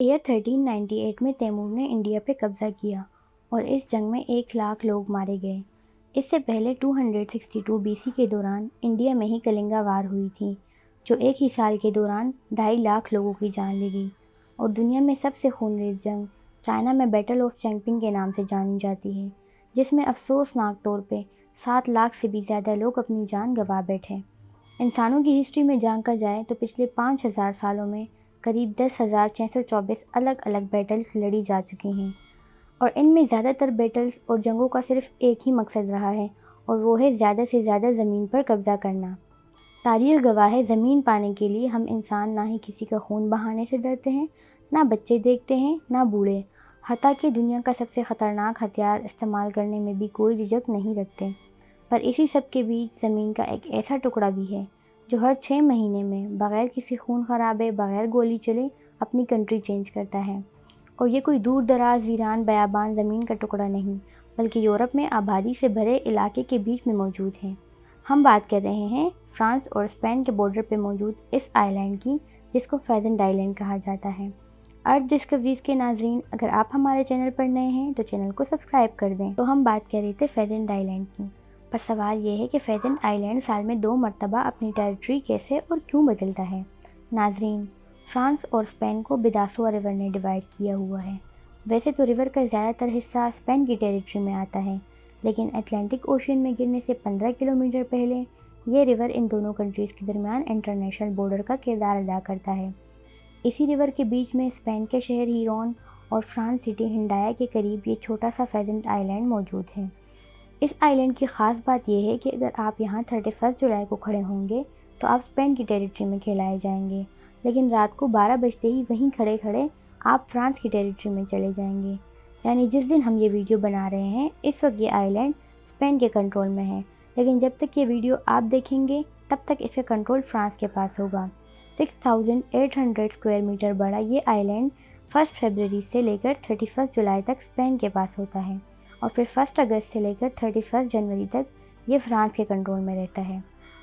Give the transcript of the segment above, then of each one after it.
Year 1398 میں Timur نے India پہ قبضہ کیا اور اس جنگ میں 1,00,000 لوگ مارے گئے۔ اس سے پہلے 262 BC کے دوران انڈیا میں ہی کلنگا وار ہوئی تھی، جو ایک ہی سال کے دوران 2.5 لوگوں کی جان لے گئی، اور دنیا میں سب سے خونریز جنگ چائنا میں بیٹل آف چنگپنگ کے نام سے جانی جاتی ہے، جس میں افسوسناک طور پہ 7 لاکھ سے بھی زیادہ لوگ اپنی جان گنوا بیٹھے۔ انسانوں کی ہسٹری میں جانکا جائے تو پچھلے 5,000 سالوں میں قریب 10,624 الگ الگ بیٹلز لڑی جا چکی ہیں، اور ان میں زیادہ تر بیٹلز اور جنگوں کا صرف ایک ہی مقصد رہا ہے، اور وہ ہے زیادہ سے زیادہ زمین پر قبضہ کرنا۔ تاریخ گواہ ہے، زمین پانے کے لیے ہم انسان نہ ہی کسی کا خون بہانے سے ڈرتے ہیں، نہ بچے دیکھتے ہیں، نہ بوڑھے، حتیٰ کہ دنیا کا سب سے خطرناک ہتھیار استعمال کرنے میں بھی کوئی جھجک نہیں رکھتے۔ پر اسی سب کے بیچ زمین کا ایک ایسا ٹکڑا بھی ہے جو ہر 6 مہینے میں بغیر کسی خون خرابے، بغیر گولی چلے اپنی کنٹری چینج کرتا ہے، اور یہ کوئی دور دراز ویران بیابان زمین کا ٹکڑا نہیں، بلکہ یورپ میں آبادی سے بھرے علاقے کے بیچ میں موجود ہے۔ ہم بات کر رہے ہیں فرانس اور اسپین کے بارڈر پہ موجود اس آئی لینڈ کی، جس کو فیزنٹ آئی لینڈ کہا جاتا ہے۔ ارتھ ڈسکوریز کے ناظرین، اگر آپ ہمارے چینل پر نئے ہیں تو چینل کو سبسکرائب کر دیں۔ تو ہم بات کر رہے تھے فیزنٹ آئی لینڈ کی، پر سوال یہ ہے کہ فیزنٹ آئی لینڈ سال میں 2 مرتبہ اپنی ٹیریٹری کیسے اور کیوں بدلتا ہے؟ ناظرین، فرانس اور اسپین کو بداسوا ریور نے ڈیوائیڈ کیا ہوا ہے۔ ویسے تو ریور کا زیادہ تر حصہ اسپین کی ٹیریٹری میں آتا ہے، لیکن اٹلانٹک اوشین میں گرنے سے 15 کلومیٹر پہلے یہ ریور ان دونوں کنٹریز کے درمیان انٹرنیشنل بارڈر کا کردار ادا کرتا ہے۔ اسی ریور کے بیچ میں اسپین کے شہر ہیرون اور فرانس سٹی ہنڈایا کے قریب یہ چھوٹا سا فیزنٹ آئی لینڈ موجود ہے۔ اس آئی لینڈ کی خاص بات یہ ہے کہ اگر آپ یہاں 31 جولائی کو کھڑے ہوں گے تو آپ اسپین کی ٹیریٹری میں کھلائے جائیں گے، لیکن رات کو 12 بجتے ہی وہیں کھڑے کھڑے آپ فرانس کی ٹیریٹری میں چلے جائیں گے۔ یعنی جس دن ہم یہ ویڈیو بنا رہے ہیں اس وقت یہ آئی لینڈ اسپین کے کنٹرول میں ہے، لیکن جب تک یہ ویڈیو آپ دیکھیں گے تب تک اس کا کنٹرول فرانس کے پاس ہوگا۔ 6,800 اسکوائر میٹر بڑا یہ آئی لینڈ 1 فروری سے لے کر 31 جولائی تک اسپین کے پاس ہوتا ہے، اور پھر 1 اگست سے لے کر 31 جنوری تک یہ فرانس کے کنٹرول میں رہتا ہے۔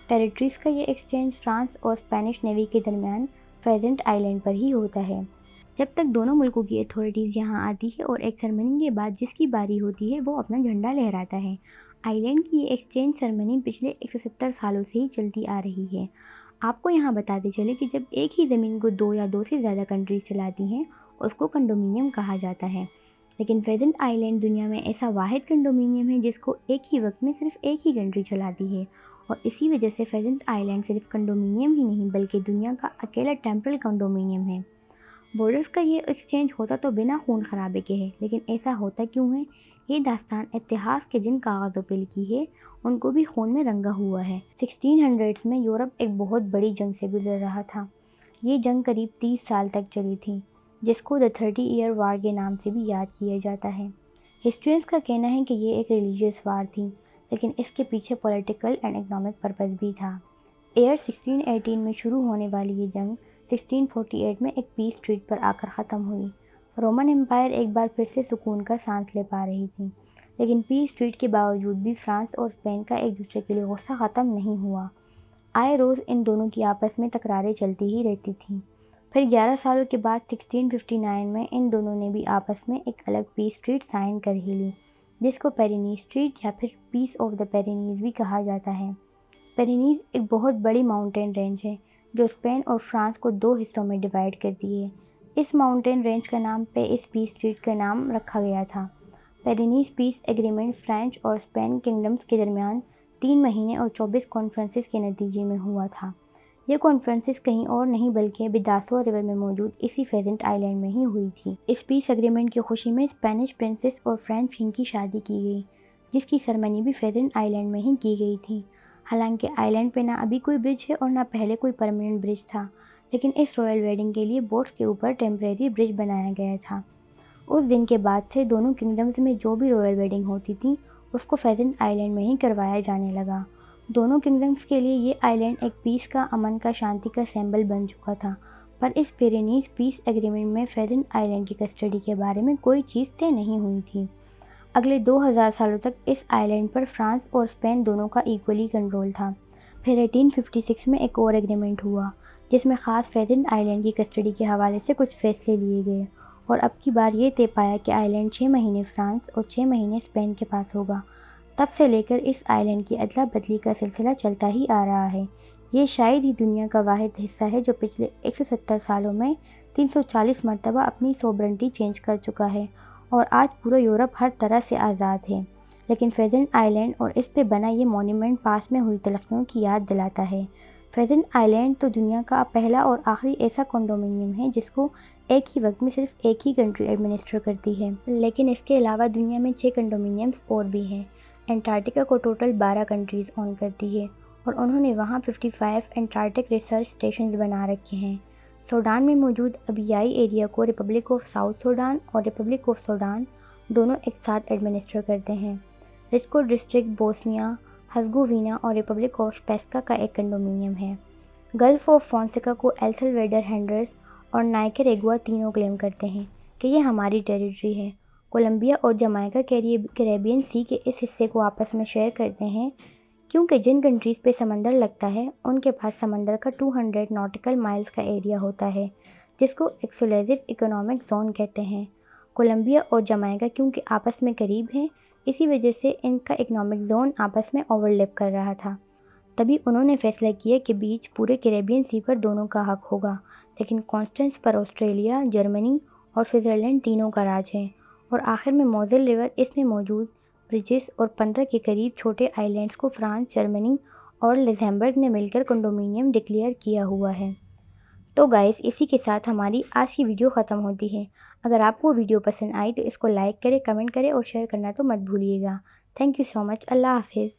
ٹیریٹریز کا یہ ایکسچینج فرانس اور اسپینش نیوی کے درمیان فیزنٹ آئی لینڈ پر ہی ہوتا ہے۔ جب تک دونوں ملکوں کی اتھارٹیز یہاں آتی ہے اور ایک سرمنی کے بعد جس کی باری ہوتی ہے وہ اپنا جھنڈا لہراتا ہے۔ آئی لینڈ کی یہ ایکسچینج سرمنی پچھلے 170 سالوں سے ہی چلتی آ رہی ہے۔ آپ کو یہاں بتاتے چلے کہ جب ایک ہی زمین کو 2 یا 2 سے زیادہ کنٹریز چلاتی ہیں اس کو کنڈومینیم کہا جاتا ہے، لیکن فیزنٹ آئی لینڈ دنیا میں ایسا واحد کنڈومینیم ہے جس کو ایک ہی وقت میں صرف ایک ہی کنٹری چلاتی ہے، اور اسی وجہ سے فیزنٹ آئی لینڈ صرف کنڈومینیم ہی نہیں بلکہ دنیا کا اکیلا ٹیمپرل کنڈومینیم ہے۔ بارڈرز کا یہ ایکسچینج ہوتا تو بنا خون خرابے کے ہے، لیکن ایسا ہوتا کیوں ہے؟ یہ داستان اتہاس کے جن کاغذوں پہ لکھی ہے ان کو بھی خون میں رنگا ہوا ہے۔ 1600s میں یورپ ایک بہت بڑی جنگ سے گزر رہا تھا۔ یہ جنگ قریب 30 سال تک چلی تھی، جس کو The 30 Year War کے نام سے بھی یاد کیا جاتا ہے۔ ہسٹورینز کا کہنا ہے کہ یہ ایک ریلیجیس وار تھی، لیکن اس کے پیچھے پولیٹیکل اینڈ اکنامک پرپز بھی تھا۔ ایئر 1618 میں شروع ہونے والی یہ جنگ 1648 میں ایک پیس ٹریٹ پر آ کر ختم ہوئی۔ رومن امپائر ایک بار پھر سے سکون کا سانس لے پا رہی تھی، لیکن پیس ٹریٹ کے باوجود بھی فرانس اور اسپین کا ایک دوسرے کے لیے غصہ ختم نہیں ہوا۔ آئے روز ان دونوں کی آپس میں تکراریں چلتی ہی رہتی تھیں۔ پھر 11 سالوں کے بعد 1659 میں ان دونوں نے بھی آپس میں ایک الگ پیس ٹریٹ سائن کر ہی لی، جس کو پیرینیز ٹریٹ یا پھر پیس آف دا پیرینیز بھی کہا جاتا ہے۔ پیرینیز ایک بہت بڑی ماؤنٹین رینج ہے جو اسپین اور فرانس کو 2 حصوں میں ڈیوائیڈ کرتی ہے۔ اس ماؤنٹین رینج کا نام پہ اس پیس ٹریٹ کا نام رکھا گیا تھا۔ پیرینیز پیس ایگریمنٹ فرانس اور اسپین کنگڈمز کے درمیان 3 مہینے اور 24 کانفرنسز کے نتیجے میں ہوا تھا۔ یہ کانفرنسز کہیں اور نہیں بلکہ بداسوا ریور میں موجود اسی فیزنٹ آئی لینڈ میں ہی ہوئی تھی۔ اس پیس ایگریمنٹ کی خوشی میں اسپینش پرنسس اور فرینچ کنگ کی شادی کی گئی، جس کی سرمنی بھی فیزنٹ آئی لینڈ میں ہی کی گئی تھی۔ حالانکہ آئی لینڈ پہ نہ ابھی کوئی برج ہے اور نہ پہلے کوئی پرماننٹ برج تھا، لیکن اس رائل ویڈنگ کے لیے بوٹس کے اوپر ٹیمپریری برج بنایا گیا تھا۔ اس دن کے بعد سے دونوں کنگڈمز میں جو بھی رائل ویڈنگ ہوتی تھی اس کو فیزنٹ آئی لینڈ میں ہی کروایا جانے لگا۔ دونوں کنگڈمز کے لیے یہ آئی لینڈ ایک پیس کا، امن کا، شانتی کا سمبل بن چکا تھا، پر اس پیرینیز پیس ایگریمنٹ میں فیزنٹ آئی لینڈ کی کسٹڈی کے بارے میں کوئی چیز طے نہیں ہوئی تھی۔ اگلے 2000 سالوں تک اس آئی لینڈ پر فرانس اور اسپین دونوں کا ایکولی کنٹرول تھا۔ پھر 1856 میں ایک اور ایگریمنٹ ہوا جس میں خاص فیزنٹ آئی لینڈ کی کسٹڈی کے حوالے سے کچھ فیصلے لیے گئے، اور اب کی بار یہ طے پایا کہ آئی لینڈ 6 مہینے فرانس اور 6 مہینے اسپین کے پاس ہوگا۔ تب سے لے کر اس آئی لینڈ کی ادلا بدلی کا سلسلہ چلتا ہی آ رہا ہے۔ یہ شاید ہی دنیا کا واحد حصہ ہے جو پچھلے 170 سالوں میں 340 مرتبہ اپنی سوبرنٹی چینج کر چکا ہے، اور آج پورا یورپ ہر طرح سے آزاد ہے۔ لیکن فیزنٹ آئی لینڈ اور اس پہ بنا یہ مونومنٹ پاس میں ہوئی تلخیوں کی یاد دلاتا ہے۔ فیزنٹ آئی لینڈ تو دنیا کا پہلا اور آخری ایسا کنڈومینیم ہے جس کو ایک ہی وقت میں صرف ایک ہی کنٹری ایڈمنسٹر کرتی ہے، لیکن اس کے علاوہ دنیا میں 6 کنڈومینیمز اور بھی ہیں۔ انٹارکٹیکا کو ٹوٹل 12 کنٹریز اون کرتی ہے، اور انہوں نے وہاں 55 انٹارکٹک ریسرچ اسٹیشنز بنا رکھے ہیں۔ سوڈان میں موجود ابیائی ایریا کو ریپبلک آف ساؤتھ سوڈان اور ریپبلک آف سوڈان دونوں ایک ساتھ ایڈمنسٹر کرتے ہیں۔ رچکو ڈسٹرکٹ بوسنیا ہرزگووینا اور ریپبلک آف پیسکا کا ایک کنڈومینیم ہے۔ گلف آف فونسیکا کو ایل سلویڈر، ہنڈرس اور نائکاریگوا تینوں کلیم کرتے ہیں کہ یہ ہماری ٹیریٹری ہے۔ کولمبیا اور جمائکا کیریبین سی کے اس حصے کو آپس میں شیئر کرتے ہیں، کیونکہ جن کنٹریز پہ سمندر لگتا ہے ان کے پاس سمندر کا 200 ناٹیکل مائلز کا ایریا ہوتا ہے، جس کو ایکسکلوسیو اکنامک زون کہتے ہیں۔ کولمبیا اور جمائکا کیونکہ آپس میں قریب ہیں، اسی وجہ سے ان کا اکنامک زون آپس میں اوورلیپ کر رہا تھا۔ تبھی انہوں نے فیصلہ کیا کہ بیچ پورے کیریبین سی پر دونوں کا حق ہوگا، لیکن کانسٹنس پر آسٹریلیا، جرمنی اور سوئٹزرلینڈ تینوں کا راج ہے۔ اور آخر میں موزل ریور، اس میں موجود برجز اور 15 کے قریب چھوٹے آئی لینڈز کو فرانس، جرمنی اور لگزمبرگ نے مل کر کنڈومینیم ڈکلیئر کیا ہوا ہے۔ تو گائز، اسی کے ساتھ ہماری آج کی ویڈیو ختم ہوتی ہے۔ اگر آپ کو ویڈیو پسند آئی تو اس کو لائک کریں، کمنٹ کریں اور شیئر کرنا تو مت بھولیے گا۔ تھینک یو سو مچ۔ اللہ حافظ۔